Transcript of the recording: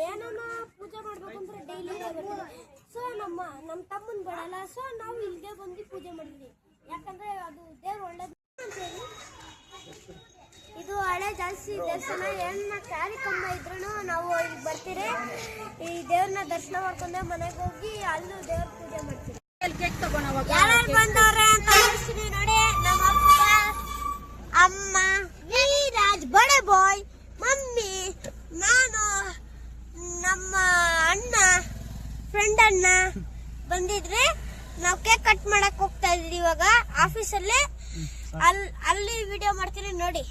ಏನೋ ಪೂಜೆ ಮಾಡ್ಬೇಕಂದ್ರೆ ಡೈಲಿ ಸೊ ನಮ್ಮ ತಮ್ಮನ್ ಬರಲ್ಲ, ಸೊ ನಾವು ಇಲ್ಲಿಗೆ ಬಂದು ಪೂಜೆ ಮಾಡಿದ್ವಿ. ಯಾಕಂದ್ರೆ ಅದು ದೇವ್ರ ಒಳ್ಳೇದು ಅಂತ ಹೇಳಿ. ಇದು ಹಳೆ ಜಾಸ್ತಿ ದೇವಸ್ಥಾನ. ಏನ ಕಾರ್ಯಕ್ರಮ ಇದ್ರೂ ನಾವು ಇಲ್ಲಿ ಬರ್ತೀರಿ, ಈ ದೇವ್ರನ್ನ ದರ್ಶನ ಮಾಡ್ಕೊಂಡೆ ಮನೆಗೆ ಹೋಗಿ ಅಲ್ಲೂ ದೇವ್ರ ಪೂಜೆ ಮಾಡ್ತೀವಿ. ಯಾರು ಬಂದವ್ರೆ ಅಂತ ಹೇಳ್ತೀನಿ ನೋಡಿ. ನಮ್ಮ ಅಪ್ಪ, ಅಮ್ಮ, ನೀರಾಜ್, ಬಡೆ ಬಾಯ್, ಮಮ್ಮಿ, ನಾನು, ನಮ್ಮ ಅಣ್ಣ, ಫ್ರೆಂಡ್ ಅಣ್ಣ ಬಂದಿದ್ರೆ ನಾವು ಕೇಕ್ ಕಟ್ ಮಾಡಕ್ ಹೋಗ್ತಾ ಇದ್ವಿ ಇವಾಗ ಆಫೀಸಲ್ಲಿ. ಅಲ್ಲಿ ವಿಡಿಯೋ ಮಾಡ್ತೀನಿ ನೋಡಿ.